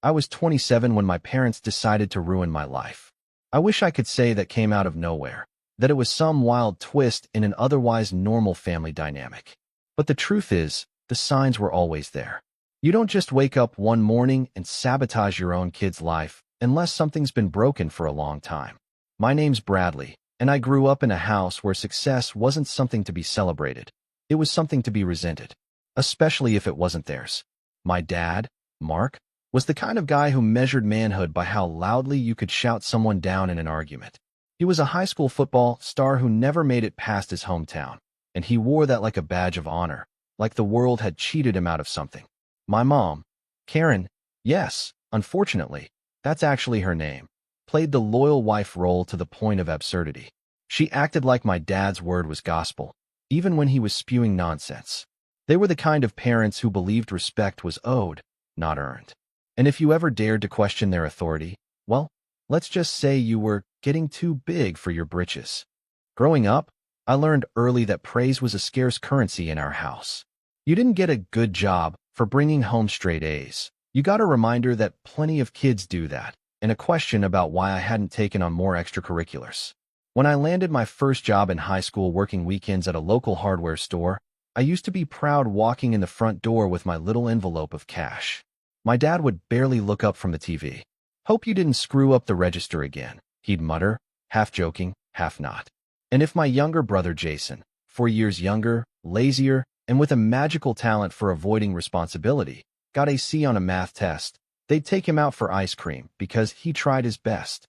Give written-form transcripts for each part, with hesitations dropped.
I was 27 when my parents decided to ruin my life. I wish I could say that came out of nowhere, that it was some wild twist in an otherwise normal family dynamic. But the truth is, the signs were always there. You don't just wake up one morning and sabotage your own kid's life unless something's been broken for a long time. My name's Bradley, and I grew up in a house where success wasn't something to be celebrated. It was something to be resented, especially if it wasn't theirs. My dad, Mark, was the kind of guy who measured manhood by how loudly you could shout someone down in an argument. He was a high school football star who never made it past his hometown, and he wore that like a badge of honor, like the world had cheated him out of something. My mom, Karen, yes, unfortunately, that's actually her name, played the loyal wife role to the point of absurdity. She acted like my dad's word was gospel, even when he was spewing nonsense. They were the kind of parents who believed respect was owed, not earned. And if you ever dared to question their authority, well, let's just say you were getting too big for your britches. Growing up, I learned early that praise was a scarce currency in our house. You didn't get a good job for bringing home straight A's. You got a reminder that plenty of kids do that, and a question about why I hadn't taken on more extracurriculars. When I landed my first job in high school working weekends at a local hardware store, I used to be proud walking in the front door with my little envelope of cash. My dad would barely look up from the TV. "Hope you didn't screw up the register again," he'd mutter, half joking, half not. And if my younger brother Jason, 4 years younger, lazier, and with a magical talent for avoiding responsibility, got a C on a math test, they'd take him out for ice cream because he tried his best.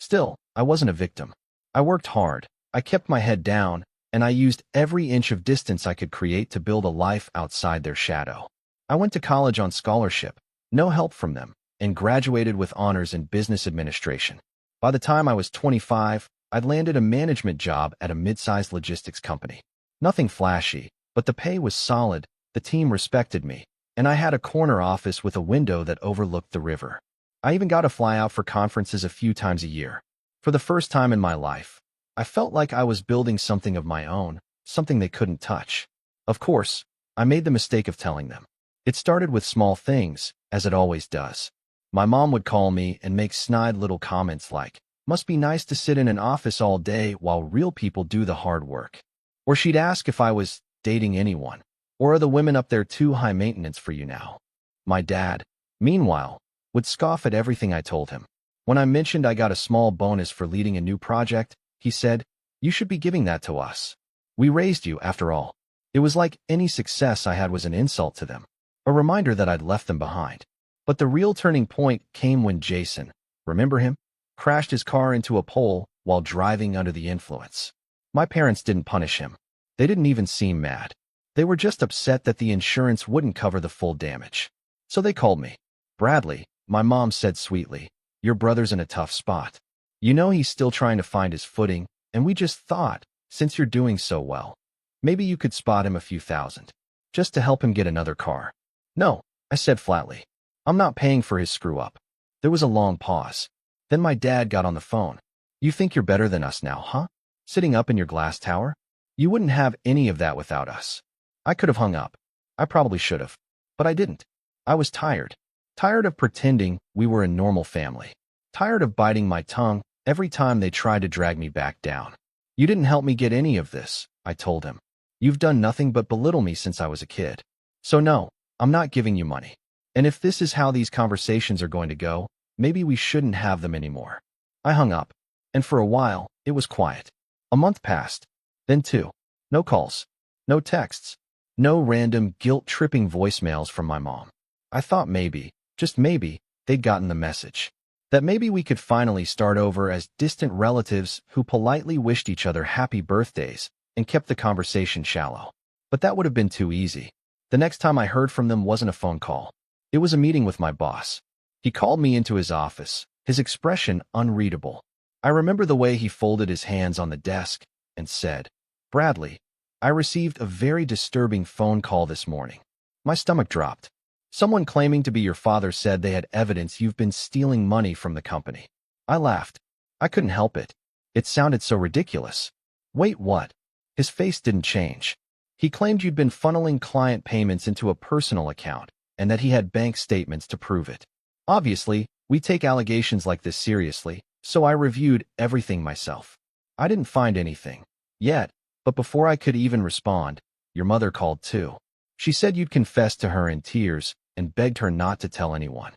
Still, I wasn't a victim. I worked hard, I kept my head down, and I used every inch of distance I could create to build a life outside their shadow. I went to college on scholarship, no help from them, and graduated with honors in business administration. By the time I was 25, I'd landed a management job at a mid-sized logistics company. Nothing flashy, but the pay was solid, the team respected me, and I had a corner office with a window that overlooked the river. I even got to fly out for conferences a few times a year. For the first time in my life, I felt like I was building something of my own, something they couldn't touch. Of course, I made the mistake of telling them. It started with small things, as it always does. My mom would call me and make snide little comments like, "Must be nice to sit in an office all day while real people do the hard work." Or she'd ask if I was dating anyone, or are the women up there too high maintenance for you now? My dad, meanwhile, would scoff at everything I told him. When I mentioned I got a small bonus for leading a new project, he said, "You should be giving that to us. We raised you, after all." It was like any success I had was an insult to them, a reminder that I'd left them behind. But the real turning point came when Jason, remember him, crashed his car into a pole while driving under the influence. My parents didn't punish him. They didn't even seem mad. They were just upset that the insurance wouldn't cover the full damage. So they called me. "Bradley," my mom said sweetly, "your brother's in a tough spot. You know he's still trying to find his footing, and we just thought, since you're doing so well, maybe you could spot him a few thousand, just to help him get another car." "No," I said flatly. "I'm not paying for his screw-up." There was a long pause. Then my dad got on the phone. "You think you're better than us now, huh? Sitting up in your glass tower? You wouldn't have any of that without us." I could have hung up. I probably should have. But I didn't. I was tired. Tired of pretending we were a normal family. Tired of biting my tongue every time they tried to drag me back down. "You didn't help me get any of this," I told him. "You've done nothing but belittle me since I was a kid. So no, I'm not giving you money. And if this is how these conversations are going to go, maybe we shouldn't have them anymore." I hung up. And for a while, it was quiet. A month passed. Then two. No calls. No texts. No random guilt-tripping voicemails from my mom. I thought maybe, just maybe, they'd gotten the message. That maybe we could finally start over as distant relatives who politely wished each other happy birthdays and kept the conversation shallow. But that would have been too easy. The next time I heard from them wasn't a phone call. It was a meeting with my boss. He called me into his office, his expression unreadable. I remember the way he folded his hands on the desk and said, "Bradley, I received a very disturbing phone call this morning." My stomach dropped. "Someone claiming to be your father said they had evidence you've been stealing money from the company." I laughed. I couldn't help it. It sounded so ridiculous. "Wait, what?" His face didn't change. "He claimed you'd been funneling client payments into a personal account and that he had bank statements to prove it." Obviously, we take allegations like this seriously, so I reviewed everything myself. I didn't find anything yet, but before I could even respond, your mother called too. She said you'd confessed to her in tears and begged her not to tell anyone.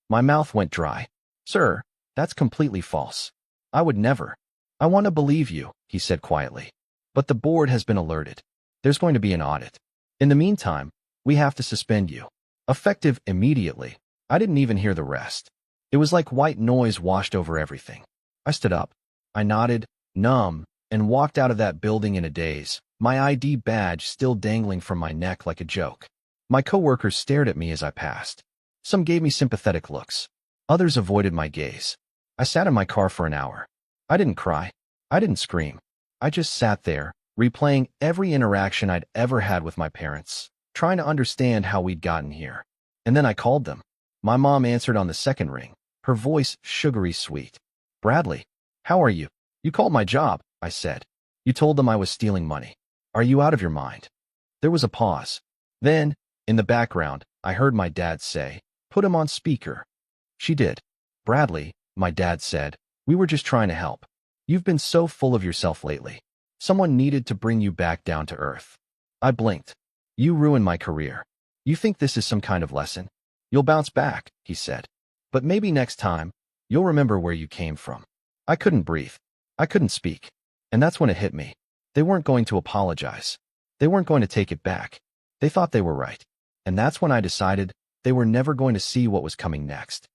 My mouth went dry. Sir, that's completely false. I would never. I want to believe you, he said quietly. But the board has been alerted. There's going to be an audit. In the meantime, we have to suspend you. Effective immediately. I didn't even hear the rest. It was like white noise washed over everything. I stood up. I nodded, numb, and walked out of that building in a daze, my ID badge still dangling from my neck like a joke. My coworkers stared at me as I passed. Some gave me sympathetic looks. Others avoided my gaze. I sat in my car for an hour. I didn't cry. I didn't scream. I just sat there, replaying every interaction I'd ever had with my parents, trying to understand how we'd gotten here. And then I called them. My mom answered on the second ring, her voice sugary sweet. Bradley, how are you? You called my job, I said. You told them I was stealing money. Are you out of your mind? There was a pause. Then, in the background, I heard my dad say, put him on speaker. She did. Bradley, my dad said, we were just trying to help. You've been so full of yourself lately. Someone needed to bring you back down to earth. I blinked. You ruined my career. You think this is some kind of lesson? You'll bounce back, he said. But maybe next time, you'll remember where you came from. I couldn't breathe. I couldn't speak. And that's when it hit me. They weren't going to apologize. They weren't going to take it back. They thought they were right. And that's when I decided they were never going to see what was coming next.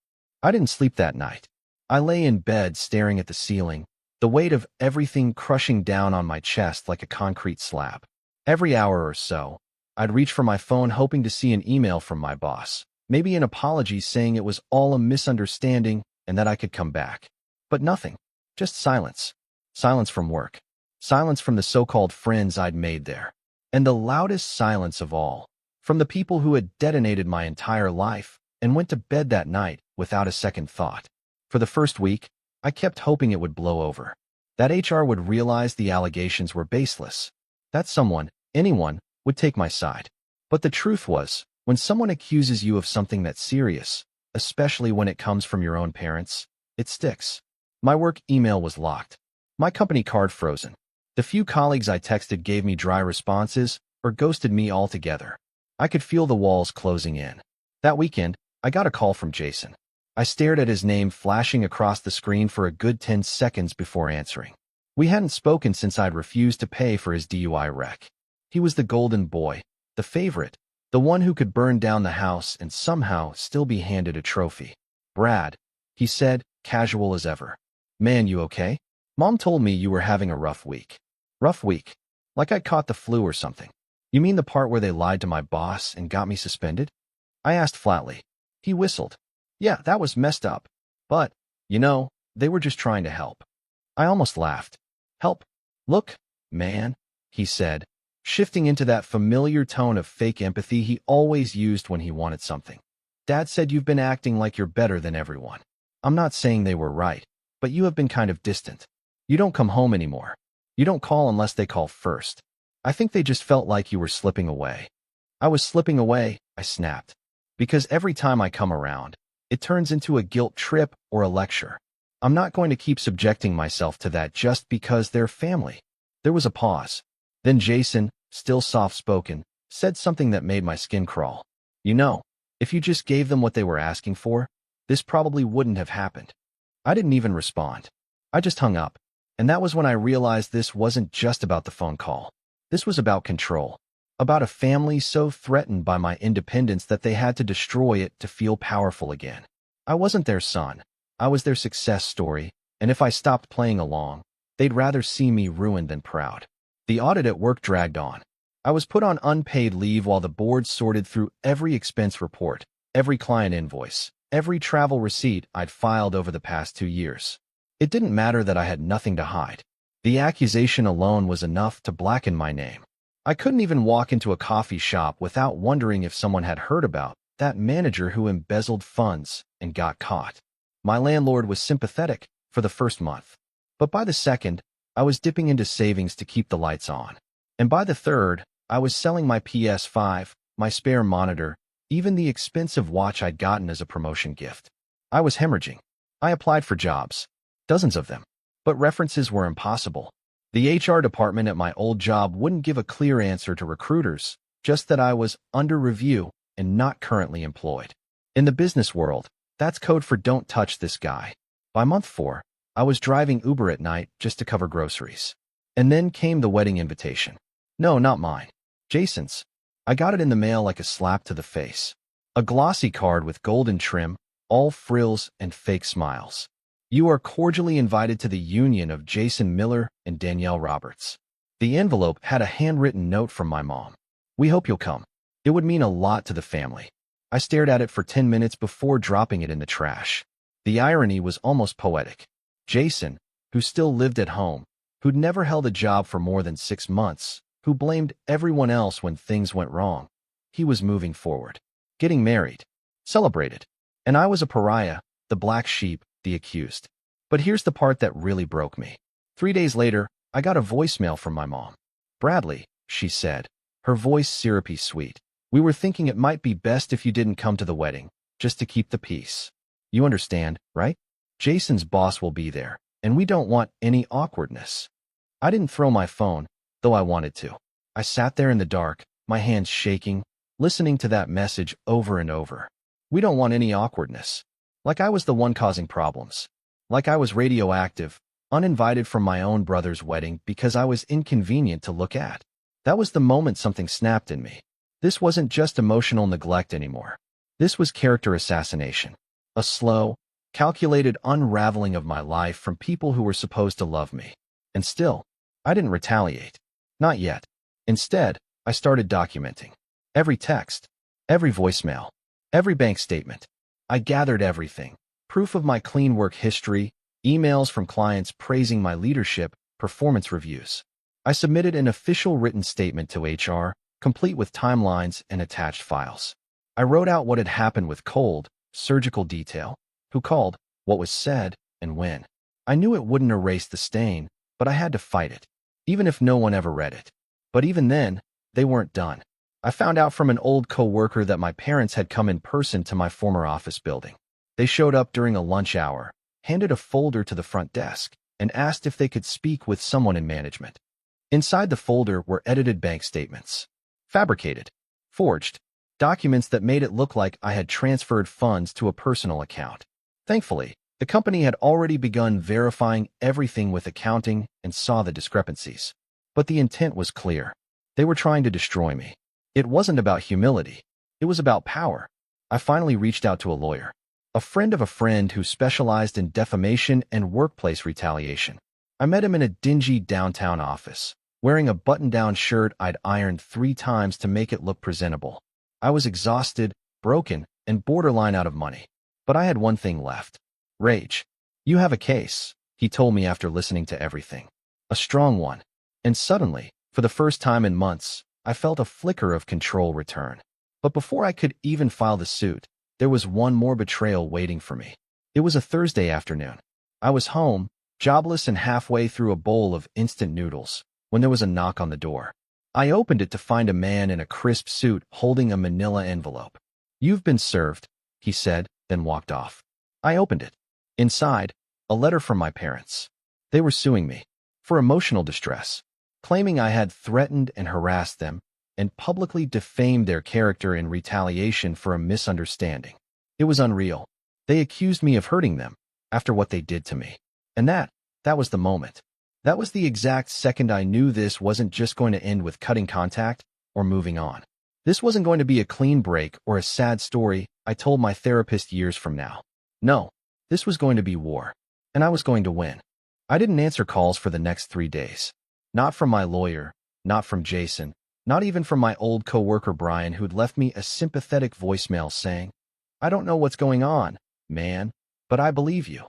I didn't sleep that night. I lay in bed staring at the ceiling, the weight of everything crushing down on my chest like a concrete slab. Every hour or so, I'd reach for my phone hoping to see an email from my boss, maybe an apology saying it was all a misunderstanding and that I could come back. But nothing. Just silence. Silence from work. Silence from the so-called friends I'd made there. And the loudest silence of all, from the people who had detonated my entire life and went to bed that night without a second thought. For the first week, I kept hoping it would blow over. That HR would realize the allegations were baseless. That someone, anyone, would take my side. But the truth was, when someone accuses you of something that's serious, especially when it comes from your own parents, it sticks. My work email was locked. My company card frozen. The few colleagues I texted gave me dry responses or ghosted me altogether. I could feel the walls closing in. That weekend, I got a call from Jason. I stared at his name flashing across the screen for a good 10 seconds before answering. We hadn't spoken since I'd refused to pay for his DUI wreck. He was the golden boy, the favorite, the one who could burn down the house and somehow still be handed a trophy. Brad, he said, casual as ever. Man, you okay? Mom told me you were having a rough week. Rough week? Like I caught the flu or something. You mean the part where they lied to my boss and got me suspended? I asked flatly. He whistled. Yeah, that was messed up. But, they were just trying to help. I almost laughed. Help? Look, man, he said, shifting into that familiar tone of fake empathy he always used when he wanted something. Dad said you've been acting like you're better than everyone. I'm not saying they were right, but you have been kind of distant. You don't come home anymore. You don't call unless they call first. I think they just felt like you were slipping away. I was slipping away, I snapped. Because every time I come around, it turns into a guilt trip or a lecture. I'm not going to keep subjecting myself to that just because they're family. There was a pause. Then Jason, still soft-spoken, said something that made my skin crawl. If you just gave them what they were asking for, this probably wouldn't have happened. I didn't even respond. I just hung up. And that was when I realized this wasn't just about the phone call. This was about control. About a family so threatened by my independence that they had to destroy it to feel powerful again. I wasn't their son. I was their success story, and if I stopped playing along, they'd rather see me ruined than proud. The audit at work dragged on. I was put on unpaid leave while the board sorted through every expense report, every client invoice, every travel receipt I'd filed over the past 2 years. It didn't matter that I had nothing to hide. The accusation alone was enough to blacken my name. I couldn't even walk into a coffee shop without wondering if someone had heard about that manager who embezzled funds and got caught. My landlord was sympathetic for the first month. But by the second, I was dipping into savings to keep the lights on. And by the third, I was selling my PS5, my spare monitor, even the expensive watch I'd gotten as a promotion gift. I was hemorrhaging. I applied for jobs, dozens of them, but references were impossible. The HR department at my old job wouldn't give a clear answer to recruiters, just that I was under review and not currently employed. In the business world, that's code for don't touch this guy. By month 4, I was driving Uber at night just to cover groceries. And then came the wedding invitation. No, not mine. Jason's. I got it in the mail like a slap to the face. A glossy card with golden trim, all frills and fake smiles. You are cordially invited to the union of Jason Miller and Danielle Roberts. The envelope had a handwritten note from my mom. We hope you'll come. It would mean a lot to the family. I stared at it for 10 minutes before dropping it in the trash. The irony was almost poetic. Jason, who still lived at home, who'd never held a job for more than 6 months, who blamed everyone else when things went wrong. He was moving forward, getting married, celebrated. And I was a pariah, the black sheep, the accused. But here's the part that really broke me. 3 days later, I got a voicemail from my mom. "Bradley," she said, her voice syrupy sweet. "We were thinking it might be best if you didn't come to the wedding, just to keep the peace. You understand, right? Jason's boss will be there, and we don't want any awkwardness." I didn't throw my phone, though I wanted to. I sat there in the dark, my hands shaking, listening to that message over and over. We don't want any awkwardness. Like I was the one causing problems. Like I was radioactive, uninvited from my own brother's wedding because I was inconvenient to look at. That was the moment something snapped in me. This wasn't just emotional neglect anymore. This was character assassination. A slow, calculated unraveling of my life from people who were supposed to love me. And still, I didn't retaliate. Not yet. Instead, I started documenting. Every text, every voicemail, every bank statement. I gathered everything. Proof of my clean work history, emails from clients praising my leadership, performance reviews. I submitted an official written statement to HR, complete with timelines and attached files. I wrote out what had happened with cold, surgical detail, who called, what was said, and when. I knew it wouldn't erase the stain, but I had to fight it, even if no one ever read it. But even then, they weren't done. I found out from an old coworker that my parents had come in person to my former office building. They showed up during a lunch hour, handed a folder to the front desk, and asked if they could speak with someone in management. Inside the folder were edited bank statements. Fabricated, forged, documents that made it look like I had transferred funds to a personal account. Thankfully, the company had already begun verifying everything with accounting and saw the discrepancies. But the intent was clear. They were trying to destroy me. It wasn't about humility. It was about power. I finally reached out to a lawyer, a friend of a friend who specialized in defamation and workplace retaliation. I met him in a dingy downtown office, wearing a button-down shirt I'd ironed 3 times to make it look presentable. I was exhausted, broken, and borderline out of money. But I had one thing left. Rage. "You have a case," he told me after listening to everything. A strong one. And suddenly, for the first time in months, I felt a flicker of control return. But before I could even file the suit, there was one more betrayal waiting for me. It was a Thursday afternoon. I was home, jobless and halfway through a bowl of instant noodles, when there was a knock on the door. I opened it to find a man in a crisp suit holding a manila envelope. "You've been served," he said, then walked off. I opened it. Inside, a letter from my parents. They were suing me for emotional distress, claiming I had threatened and harassed them and publicly defamed their character in retaliation for a misunderstanding. It was unreal. They accused me of hurting them after what they did to me. And that was the moment. That was the exact second I knew this wasn't just going to end with cutting contact or moving on. This wasn't going to be a clean break or a sad story I told my therapist years from now. No, this was going to be war, and I was going to win. I didn't answer calls for the next 3 days. Not from my lawyer, not from Jason, not even from my old coworker Brian, who'd left me a sympathetic voicemail saying, "I don't know what's going on, man, but I believe you."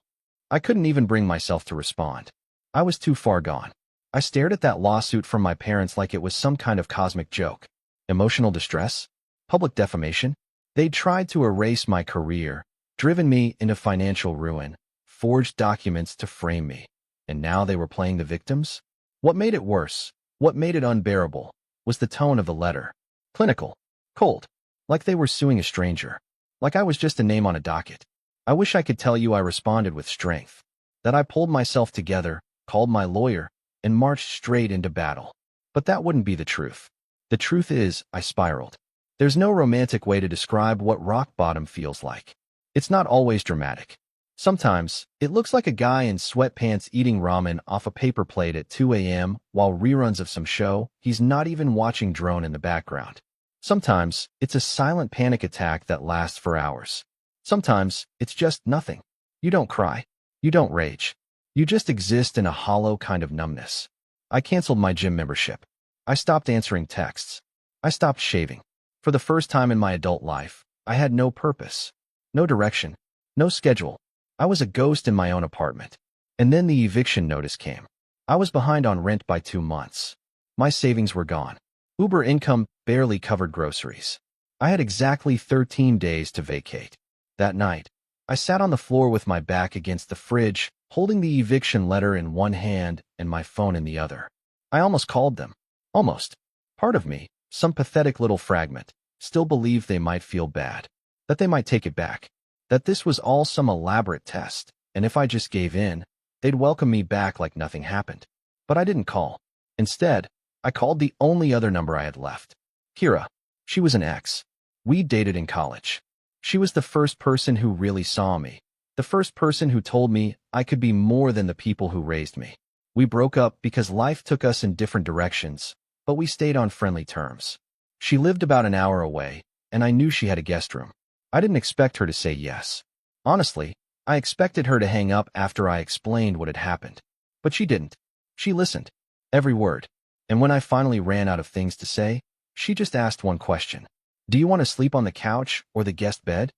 I couldn't even bring myself to respond. I was too far gone. I stared at that lawsuit from my parents like it was some kind of cosmic joke. Emotional distress? Public defamation? They'd tried to erase my career, driven me into financial ruin, forged documents to frame me. And now they were playing the victims? What made it worse, what made it unbearable, was the tone of the letter. Clinical. Cold. Like they were suing a stranger. Like I was just a name on a docket. I wish I could tell you I responded with strength, that I pulled myself together, called my lawyer, and marched straight into battle. But that wouldn't be the truth. The truth is, I spiraled. There's no romantic way to describe what rock bottom feels like. It's not always dramatic. Sometimes, it looks like a guy in sweatpants eating ramen off a paper plate at 2 a.m. while reruns of some show he's not even watching drone in the background. Sometimes, it's a silent panic attack that lasts for hours. Sometimes, it's just nothing. You don't cry. You don't rage. You just exist in a hollow kind of numbness. I canceled my gym membership. I stopped answering texts. I stopped shaving. For the first time in my adult life, I had no purpose, no direction, no schedule. I was a ghost in my own apartment. And then the eviction notice came. I was behind on rent by 2 months. My savings were gone. Uber income barely covered groceries. I had exactly 13 days to vacate. That night, I sat on the floor with my back against the fridge, holding the eviction letter in one hand and my phone in the other. I almost called them. Almost. Part of me, some pathetic little fragment, still believed they might feel bad, that they might take it back, that this was all some elaborate test, and if I just gave in, they'd welcome me back like nothing happened. But I didn't call. Instead, I called the only other number I had left. Kira. She was an ex. We dated in college. She was the first person who really saw me, the first person who told me I could be more than the people who raised me. We broke up because life took us in different directions, but we stayed on friendly terms. She lived about an hour away, and I knew she had a guest room. I didn't expect her to say yes. Honestly, I expected her to hang up after I explained what had happened. But she didn't. She listened. Every word. And when I finally ran out of things to say, she just asked one question. Do you want to sleep on the couch or the guest bed?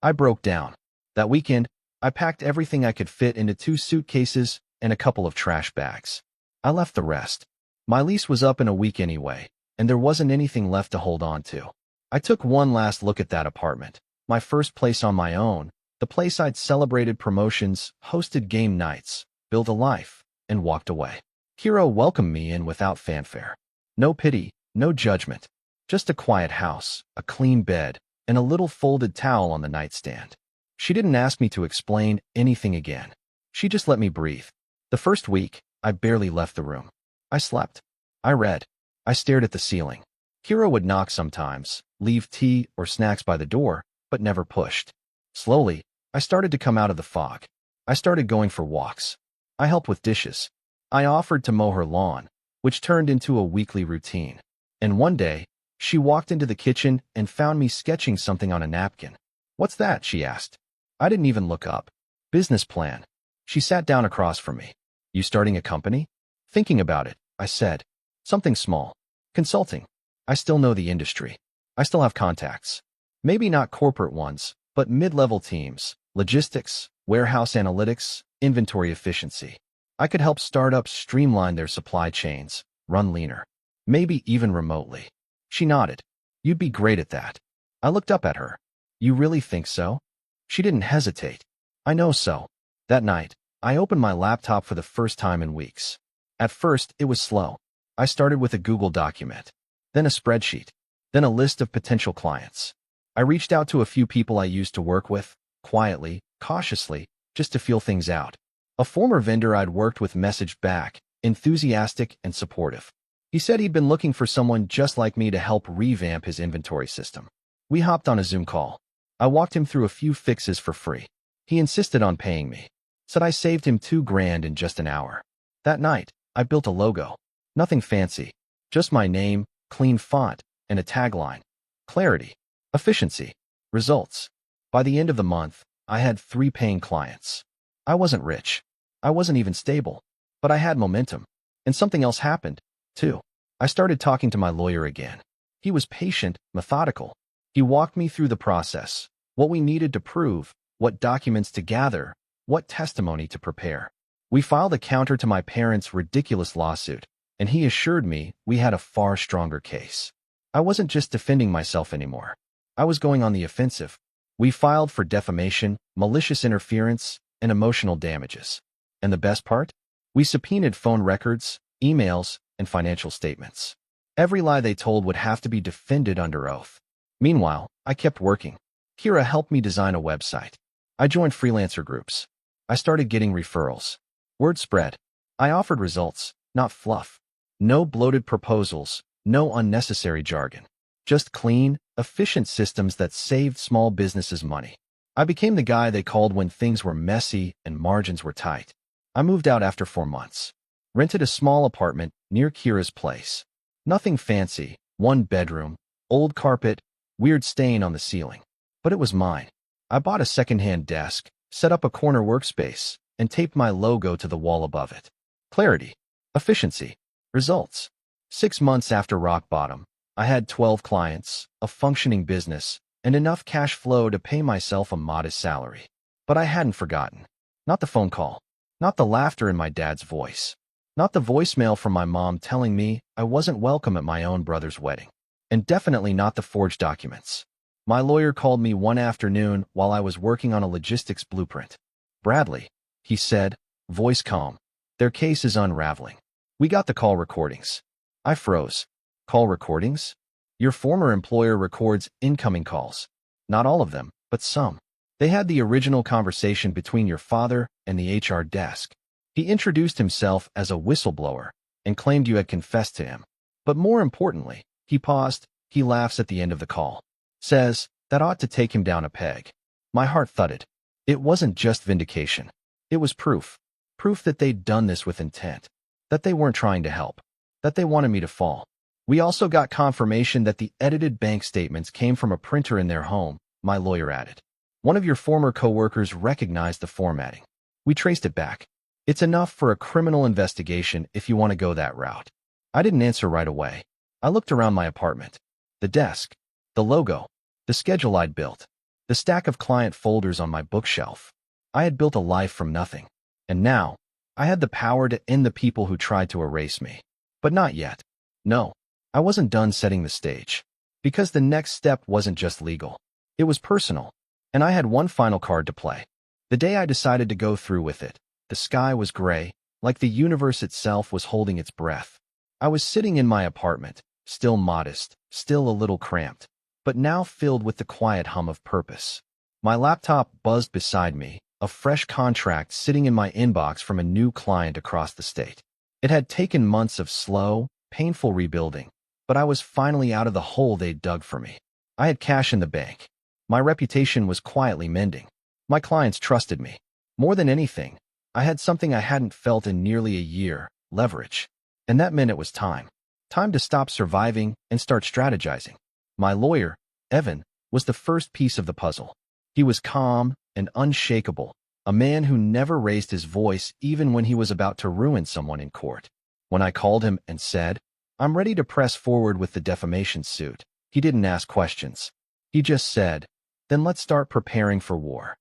I broke down. That weekend, I packed everything I could fit into 2 suitcases and a couple of trash bags. I left the rest. My lease was up in a week anyway, and there wasn't anything left to hold on to. I took one last look at that apartment, my first place on my own, the place I'd celebrated promotions, hosted game nights, built a life, and walked away. Kira welcomed me in without fanfare. No pity, no judgment. Just a quiet house, a clean bed, and a little folded towel on the nightstand. She didn't ask me to explain anything again. She just let me breathe. The first week, I barely left the room. I slept. I read. I stared at the ceiling. Kira would knock sometimes, leave tea or snacks by the door, but never pushed. Slowly, I started to come out of the fog. I started going for walks. I helped with dishes. I offered to mow her lawn, which turned into a weekly routine. And one day, she walked into the kitchen and found me sketching something on a napkin. What's that? She asked. I didn't even look up. Business plan. She sat down across from me. You starting a company? Thinking about it, I said. Something small. Consulting. I still know the industry. I still have contacts. Maybe not corporate ones, but mid-level teams, logistics, warehouse analytics, inventory efficiency. I could help startups streamline their supply chains, run leaner, maybe even remotely. She nodded. You'd be great at that. I looked up at her. You really think so? She didn't hesitate. I know so. That night, I opened my laptop for the first time in weeks. At first, it was slow. I started with a Google document, then a spreadsheet, then a list of potential clients. I reached out to a few people I used to work with, quietly, cautiously, just to feel things out. A former vendor I'd worked with messaged back, enthusiastic and supportive. He said he'd been looking for someone just like me to help revamp his inventory system. We hopped on a Zoom call. I walked him through a few fixes for free. He insisted on paying me. Said I saved him $2,000 in just an hour. That night, I built a logo. Nothing fancy. Just my name, clean font, and a tagline. Clarity. Efficiency. Results. By the end of the month, I had 3 paying clients. I wasn't rich. I wasn't even stable. But I had momentum. And something else happened, too. I started talking to my lawyer again. He was patient, methodical. He walked me through the process, what we needed to prove, what documents to gather, what testimony to prepare. We filed a counter to my parents' ridiculous lawsuit, and he assured me we had a far stronger case. I wasn't just defending myself anymore. I was going on the offensive. We filed for defamation, malicious interference, and emotional damages. And the best part? We subpoenaed phone records, emails, and financial statements. Every lie they told would have to be defended under oath. Meanwhile, I kept working. Kira helped me design a website. I joined freelancer groups. I started getting referrals. Word spread. I offered results, not fluff. No bloated proposals, no unnecessary jargon. Just clean, efficient systems that saved small businesses money. I became the guy they called when things were messy and margins were tight. I moved out after 4 months. Rented a small apartment near Kira's place. Nothing fancy, 1 bedroom, old carpet, weird stain on the ceiling. But it was mine. I bought a second-hand desk, set up a corner workspace, and taped my logo to the wall above it. Clarity. Efficiency. Results. 6 months after rock bottom, I had 12 clients, a functioning business, and enough cash flow to pay myself a modest salary. But I hadn't forgotten. Not the phone call. Not the laughter in my dad's voice. Not the voicemail from my mom telling me I wasn't welcome at my own brother's wedding. And definitely not the forged documents. My lawyer called me one afternoon while I was working on a logistics blueprint. "Bradley," he said, voice calm. "Their case is unraveling. We got the call recordings." I froze. "Call recordings? Your former employer records incoming calls. Not all of them, but some. They had the original conversation between your father and the HR desk. He introduced himself as a whistleblower and claimed you had confessed to him. But more importantly," he paused, he laughs at the end of the call. "Says, that ought to take him down a peg." My heart thudded. It wasn't just vindication. It was proof. Proof that they'd done this with intent. That they weren't trying to help. That they wanted me to fall. We also got confirmation that the edited bank statements came from a printer in their home, my lawyer added. "One of your former coworkers recognized the formatting. We traced it back. It's enough for a criminal investigation if you want to go that route." I didn't answer right away. I looked around my apartment. The desk. The logo. The schedule I'd built. The stack of client folders on my bookshelf. I had built a life from nothing. And now, I had the power to end the people who tried to erase me. But not yet. No, I wasn't done setting the stage. Because the next step wasn't just legal. It was personal. And I had one final card to play. The day I decided to go through with it, the sky was gray, like the universe itself was holding its breath. I was sitting in my apartment, still modest, still a little cramped, but now filled with the quiet hum of purpose. My laptop buzzed beside me, a fresh contract sitting in my inbox from a new client across the state. It had taken months of slow, painful rebuilding, but I was finally out of the hole they'd dug for me. I had cash in the bank. My reputation was quietly mending. My clients trusted me. More than anything, I had something I hadn't felt in nearly a year, leverage. And that meant it was time. Time to stop surviving and start strategizing. My lawyer, Evan, was the first piece of the puzzle. He was calm and unshakable, a man who never raised his voice even when he was about to ruin someone in court. When I called him and said, "I'm ready to press forward with the defamation suit," he didn't ask questions. He just said, "Then let's start preparing for war."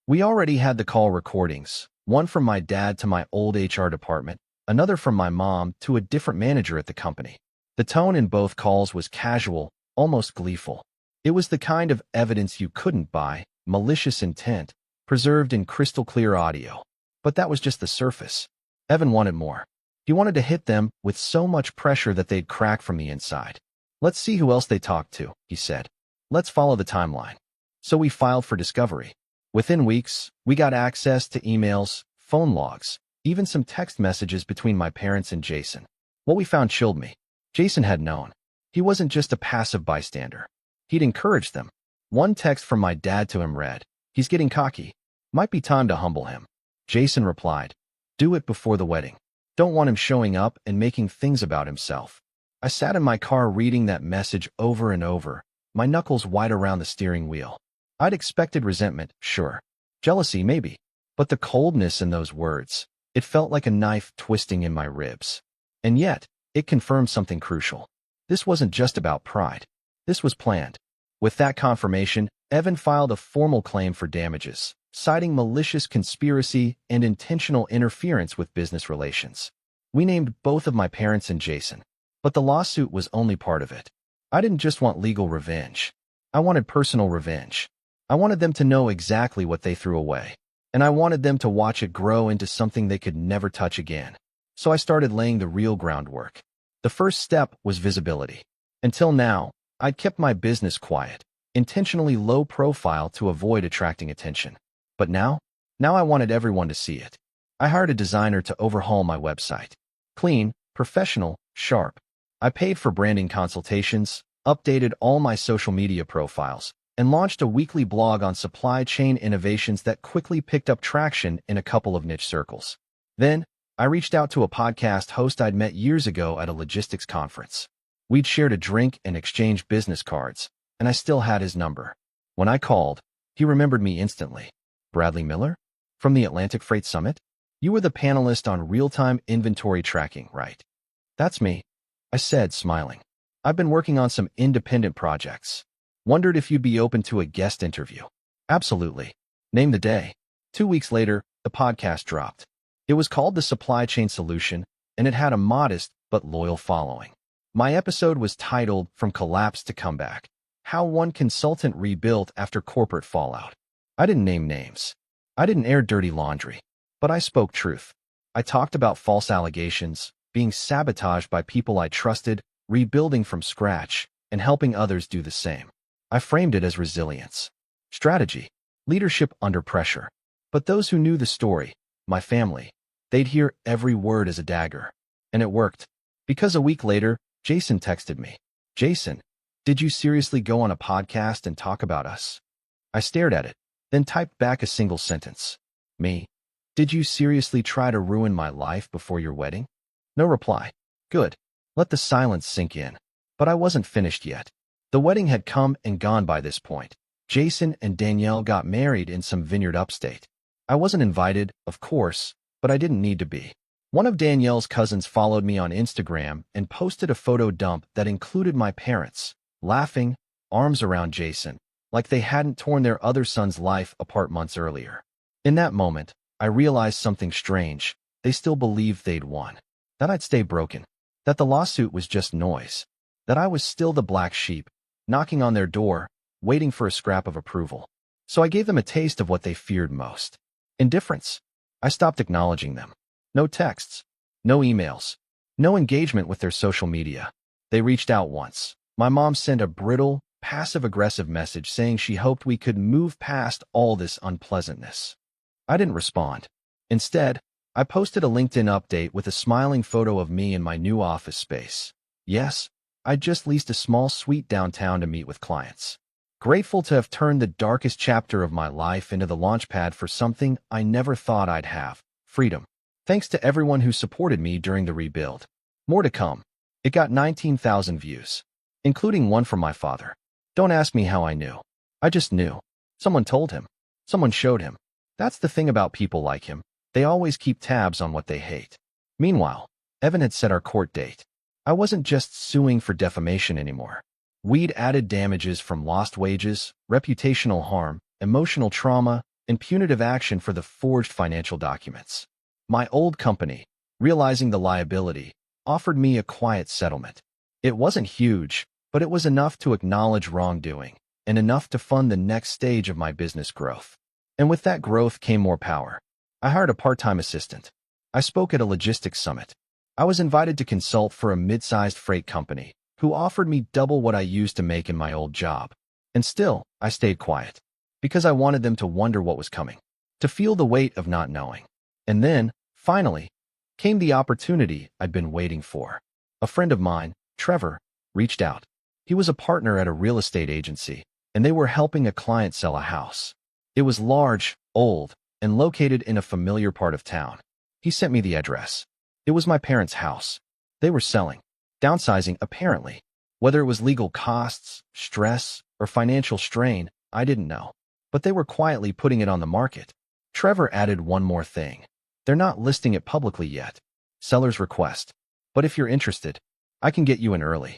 We already had the call recordings, one from my dad to my old HR department, another from my mom to a different manager at the company. The tone in both calls was casual, almost gleeful. It was the kind of evidence you couldn't buy, malicious intent, preserved in crystal-clear audio. But that was just the surface. Evan wanted more. He wanted to hit them with so much pressure that they'd crack from the inside. "Let's see who else they talked to," he said. "Let's follow the timeline." So we filed for discovery. Within weeks, we got access to emails, phone logs, even some text messages between my parents and Jason. What we found chilled me. Jason had known. He wasn't just a passive bystander. He'd encouraged them. One text from my dad to him read, "He's getting cocky. Might be time to humble him." Jason replied, "Do it before the wedding. Don't want him showing up and making things about himself." I sat in my car reading that message over and over, my knuckles wide around the steering wheel. I'd expected resentment, sure. Jealousy, maybe. But the coldness in those words, it felt like a knife twisting in my ribs. And yet, it confirmed something crucial. This wasn't just about pride. This was planned. With that confirmation, Evan filed a formal claim for damages, citing malicious conspiracy and intentional interference with business relations. We named both of my parents and Jason. But the lawsuit was only part of it. I didn't just want legal revenge. I wanted personal revenge. I wanted them to know exactly what they threw away. And I wanted them to watch it grow into something they could never touch again. So I started laying the real groundwork. The first step was visibility. Until now, I'd kept my business quiet, intentionally low profile to avoid attracting attention. But now I wanted everyone to see it. I hired a designer to overhaul my website. Clean, professional, sharp. I paid for branding consultations, updated all my social media profiles, and launched a weekly blog on supply chain innovations that quickly picked up traction in a couple of niche circles. Then, I reached out to a podcast host I'd met years ago at a logistics conference. We'd shared a drink and exchanged business cards, and I still had his number. When I called, he remembered me instantly. Bradley Miller? From the Atlantic Freight Summit? You were the panelist on real-time inventory tracking, right? That's me, I said, smiling. I've been working on some independent projects. Wondered if you'd be open to a guest interview. Absolutely. Name the day. 2 weeks later, the podcast dropped. It was called The Supply Chain Solution, and it had a modest but loyal following. My episode was titled From Collapse to Comeback: How One Consultant Rebuilt After Corporate Fallout. I didn't name names. I didn't air dirty laundry. But I spoke truth. I talked about false allegations, being sabotaged by people I trusted, rebuilding from scratch, and helping others do the same. I framed it as resilience, strategy, leadership under pressure. But those who knew the story, my family, they'd hear every word as a dagger. And it worked. Because a week later, Jason texted me. Jason, did you seriously go on a podcast and talk about us? I stared at it, then typed back a single sentence. Me? Did you seriously try to ruin my life before your wedding? No reply. Good. Let the silence sink in. But I wasn't finished yet. The wedding had come and gone by this point. Jason and Danielle got married in some vineyard upstate. I wasn't invited, of course, but I didn't need to be. One of Danielle's cousins followed me on Instagram and posted a photo dump that included my parents, laughing, arms around Jason, like they hadn't torn their other son's life apart months earlier. In that moment, I realized something strange. They still believed they'd won. That I'd stay broken. That the lawsuit was just noise. That I was still the black sheep, knocking on their door, waiting for a scrap of approval. So I gave them a taste of what they feared most. Indifference. I stopped acknowledging them. No texts. No emails. No engagement with their social media. They reached out once. My mom sent a brittle, passive-aggressive message saying she hoped we could move past all this unpleasantness. I didn't respond. Instead, I posted a LinkedIn update with a smiling photo of me in my new office space. Yes, I'd just leased a small suite downtown to meet with clients. Grateful to have turned the darkest chapter of my life into the launchpad for something I never thought I'd have: freedom. Thanks to everyone who supported me during the rebuild. More to come. It got 19,000 views, including one from my father. Don't ask me how I knew. I just knew. Someone told him. Someone showed him. That's the thing about people like him. They always keep tabs on what they hate. Meanwhile, Evan had set our court date. I wasn't just suing for defamation anymore. We'd added damages from lost wages, reputational harm, emotional trauma, and punitive action for the forged financial documents. My old company, realizing the liability, offered me a quiet settlement. It wasn't huge, but it was enough to acknowledge wrongdoing, and enough to fund the next stage of my business growth. And with that growth came more power. I hired a part-time assistant. I spoke at a logistics summit. I was invited to consult for a mid-sized freight company, who offered me double what I used to make in my old job. And still, I stayed quiet, because I wanted them to wonder what was coming, to feel the weight of not knowing. And then, finally, came the opportunity I'd been waiting for. A friend of mine, Trevor, reached out. He was a partner at a real estate agency, and they were helping a client sell a house. It was large, old, and located in a familiar part of town. He sent me the address. It was my parents' house. They were selling. Downsizing, apparently. Whether it was legal costs, stress, or financial strain, I didn't know. But they were quietly putting it on the market. Trevor added one more thing. They're not listing it publicly yet. Seller's request. But if you're interested, I can get you in early.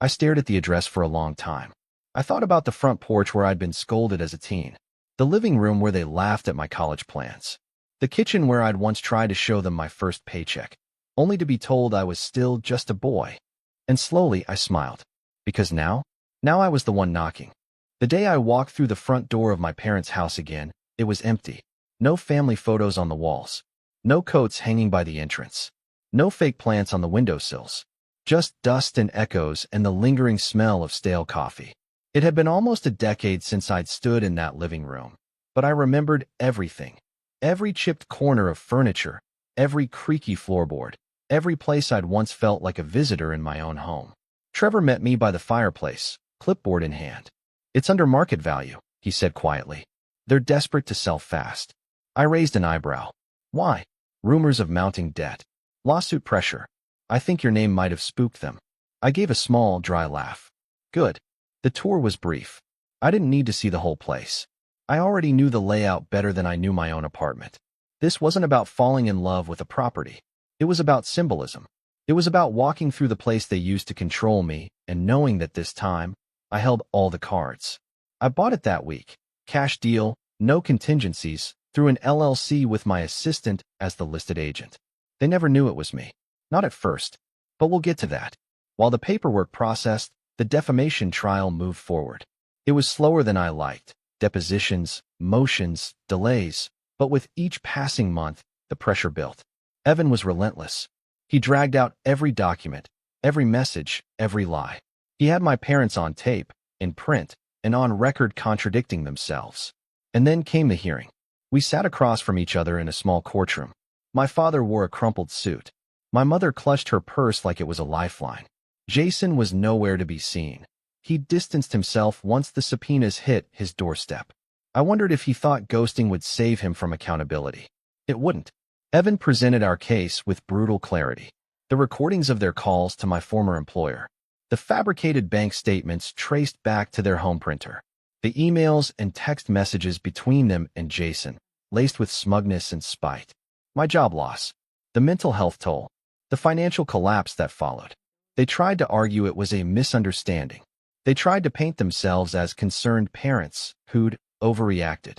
I stared at the address for a long time. I thought about the front porch where I'd been scolded as a teen. The living room where they laughed at my college plans. The kitchen where I'd once tried to show them my first paycheck, only to be told I was still just a boy. And slowly I smiled. Because now I was the one knocking. The day I walked through the front door of my parents' house again, it was empty. No family photos on the walls. No coats hanging by the entrance. No fake plants on the windowsills. Just dust and echoes and the lingering smell of stale coffee. It had been almost a decade since I'd stood in that living room. But I remembered everything. Every chipped corner of furniture, every creaky floorboard, every place I'd once felt like a visitor in my own home. Trevor met me by the fireplace, clipboard in hand. "It's under market value," he said quietly. "They're desperate to sell fast." I raised an eyebrow. "Why?" "Rumors of mounting debt. Lawsuit pressure. I think your name might have spooked them." I gave a small, dry laugh. "Good." The tour was brief. I didn't need to see the whole place. I already knew the layout better than I knew my own apartment. This wasn't about falling in love with a property. It was about symbolism. It was about walking through the place they used to control me and knowing that this time, I held all the cards. I bought it that week. Cash deal, no contingencies, through an LLC with my assistant as the listed agent. They never knew it was me. Not at first. But we'll get to that. While the paperwork processed, the defamation trial moved forward. It was slower than I liked. Depositions, motions, delays. But with each passing month, the pressure built. Evan was relentless. He dragged out every document, every message, every lie. He had my parents on tape, in print, and on record contradicting themselves. And then came the hearing. We sat across from each other in a small courtroom. My father wore a crumpled suit. My mother clutched her purse like it was a lifeline. Jason was nowhere to be seen. He distanced himself once the subpoenas hit his doorstep. I wondered if he thought ghosting would save him from accountability. It wouldn't. Evan presented our case with brutal clarity. The recordings of their calls to my former employer. The fabricated bank statements traced back to their home printer. The emails and text messages between them and Jason, laced with smugness and spite. My job loss. The mental health toll. The financial collapse that followed. They tried to argue it was a misunderstanding. They tried to paint themselves as concerned parents who'd overreacted.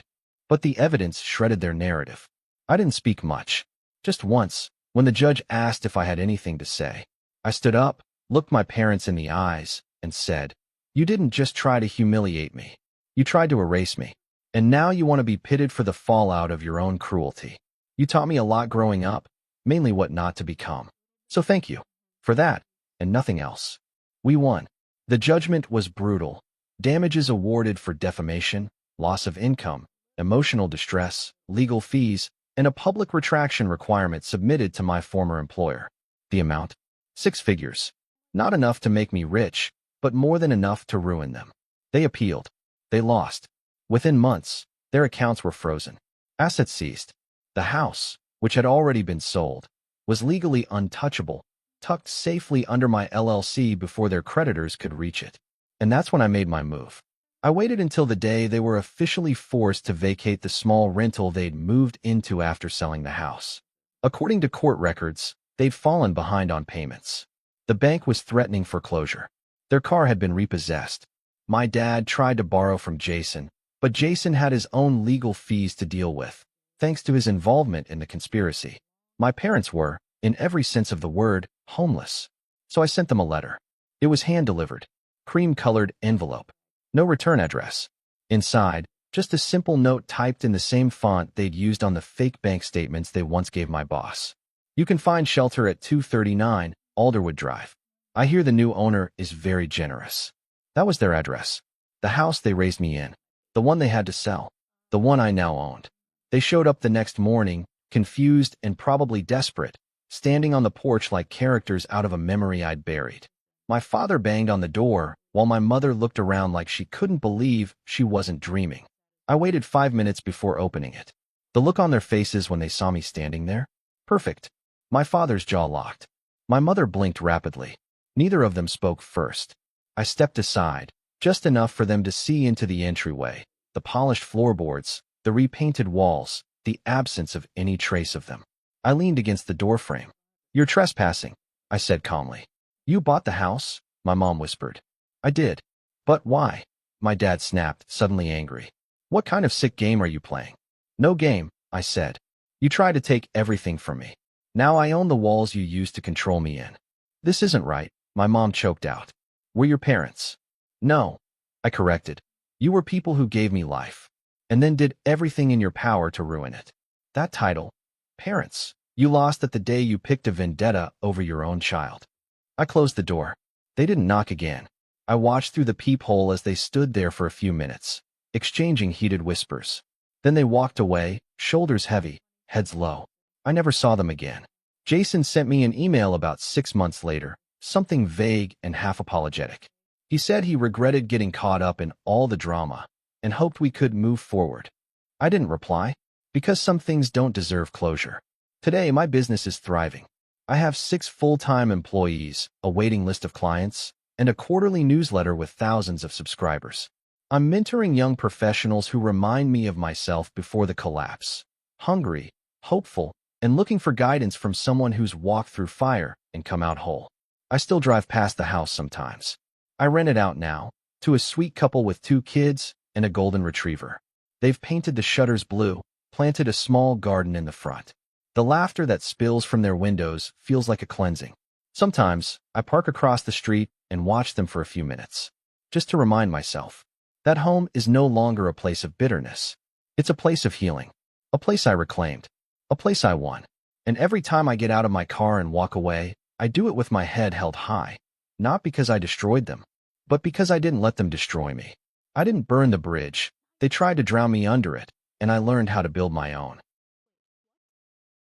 But the evidence shredded their narrative. I didn't speak much. Just once, when the judge asked if I had anything to say. I stood up, looked my parents in the eyes, and said, "You didn't just try to humiliate me. You tried to erase me. And now you want to be pitted for the fallout of your own cruelty. You taught me a lot growing up, mainly what not to become. So thank you. For that, and nothing else." We won. The judgment was brutal. Damages awarded for defamation, loss of income, emotional distress, legal fees, and a public retraction requirement submitted to my former employer. The amount? 6 figures. Not enough to make me rich, but more than enough to ruin them. They appealed. They lost. Within months, their accounts were frozen. Assets seized. The house, which had already been sold, was legally untouchable, tucked safely under my LLC before their creditors could reach it. And that's when I made my move. I waited until the day they were officially forced to vacate the small rental they'd moved into after selling the house. According to court records, they'd fallen behind on payments. The bank was threatening foreclosure. Their car had been repossessed. My dad tried to borrow from Jason, but Jason had his own legal fees to deal with, thanks to his involvement in the conspiracy. My parents were, in every sense of the word, homeless. So I sent them a letter. It was hand-delivered, cream-colored envelope. No return address. Inside, just a simple note typed in the same font they'd used on the fake bank statements they once gave my boss. "You can find shelter at 239 Alderwood Drive. I hear the new owner is very generous." That was their address. The house they raised me in. The one they had to sell. The one I now owned. They showed up the next morning, confused and probably desperate, standing on the porch like characters out of a memory I'd buried. My father banged on the door, while my mother looked around like she couldn't believe she wasn't dreaming. I waited 5 minutes before opening it. The look on their faces when they saw me standing there? Perfect. My father's jaw locked. My mother blinked rapidly. Neither of them spoke first. I stepped aside, just enough for them to see into the entryway, the polished floorboards, the repainted walls, the absence of any trace of them. I leaned against the doorframe. "You're trespassing," I said calmly. "You bought the house?" my mom whispered. "I did." "But why?" my dad snapped, suddenly angry. "What kind of sick game are you playing?" "No game," I said. "You tried to take everything from me. Now I own the walls you used to control me in." "This isn't right," my mom choked out. "We're your parents." "No," I corrected. "You were people who gave me life, and then did everything in your power to ruin it." That title, parents, you lost at the day you picked a vendetta over your own child. I closed the door. They didn't knock again. I watched through the peephole as they stood there for a few minutes, exchanging heated whispers. Then they walked away, shoulders heavy, heads low. I never saw them again. Jason sent me an email about 6 months later, something vague and half apologetic. He said he regretted getting caught up in all the drama and hoped we could move forward. I didn't reply, because some things don't deserve closure. Today, my business is thriving. I have 6 full-time employees, a waiting list of clients, and a quarterly newsletter with thousands of subscribers. I'm mentoring young professionals who remind me of myself before the collapse, hungry, hopeful, and looking for guidance from someone who's walked through fire and come out whole. I still drive past the house sometimes. I rent it out now, to a sweet couple with 2 kids and a golden retriever. They've painted the shutters blue, planted a small garden in the front. The laughter that spills from their windows feels like a cleansing. Sometimes, I park across the street and watch them for a few minutes, just to remind myself that home is no longer a place of bitterness. It's a place of healing, a place I reclaimed, a place I won. And every time I get out of my car and walk away, I do it with my head held high, not because I destroyed them, but because I didn't let them destroy me. I didn't burn the bridge. They tried to drown me under it, and I learned how to build my own.